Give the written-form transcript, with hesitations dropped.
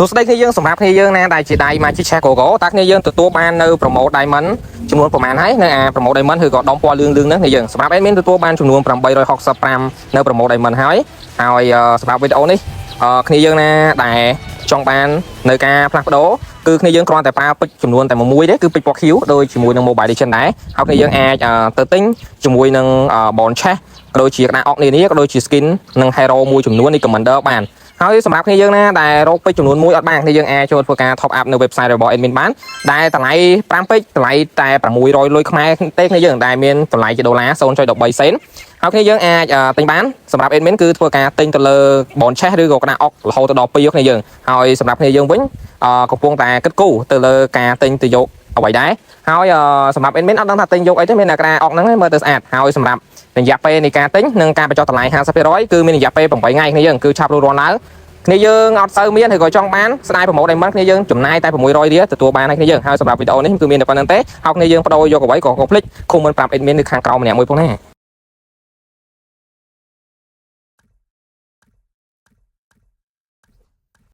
số đây khi dương sầm rạp khi dương nè đại chỉ đại mà chiếc xe gỗ tác khi dương từ tua ban nơi promote diamondจำนวนประมาณให้นะpromote diamond คือก็ดอมปอเรื่องนั้นนี่ยังสำหรับแอดมินตัวบ้านจำนวนประมาณ860ใน promote diamond ហើយสำหรับวิดีโอនេះគ្នាយើងណាដែលចង់បាននៅការផ្លាស់ប្ដូរគឺគ្នាយើងគ្រាន់តែប្រើពេជ្រចំនួនតែមួយទេគឺពេជ្រពណ៌ខៀវដូចជាមួយនឹង Mobile Legends ដែរហើយគ្នាយើងអាចទៅទិញជាមួយនឹង Bond Chest ក៏ដូចជាក្តារអុកនានាក៏ដូចជា skin និង hero មួយចំនួននេះ Commander បានហើយសម្រាប់គ្នាយើងណាដែលរកពេជ្រចំនួនមួយអត់បានគ្នាយើងអាចចូលធ្វើការ top up នៅ website របស់ admin បានដែលតម្លៃ5ពេជ្រតម្លៃតែ600លុយខ្មែរទេគ្នាយើងដែលមានតម្លៃជាដុល្លារ 0.13 សេនហើយគ្នាយើងអាចទិញបានសម្រាប់ admin គឺធ្វើការទិញទៅលើ Bond Chest ឬក៏ក្តារអុករហូតដល់2គ្នាយើងហើយសម្រាប់គ្នាយើងវិញកំពុងតែគិតគូរទៅលើការទិញទៅយកអ្វីដែរហើយសម្រាប់ admin អត់ដឹងថាទិញយកអីទេមានតែក្តារអុកហ្នឹងមើលទៅស្អាតហើយសម្រាប់រយៈពេលនៃការទិញនិងការបញ្ចុះតម្លៃ 50% គឺមានរយៈពេល8ថ្ងៃគ្នាយើងគឺឆាប់រួចរាល់ឡើងគ្នាយើងអត់សូវមានឬក៏ចង់បានស្ដាយប្រម៉ូទ diamond គ្នាយើងចំណាយតែ600រៀលទទួលបានហើយគ្នាយើងហើយសម្រាប់វីដេអូនេះគឺមានតែប៉ុណ្្នឹងទេហើយគ្នាយើងបដូរយកអ្វីក៏កុំភ្លេច comment ប្រាប់ admin នៅខាងក្រោមម្នាក់មួយផងណា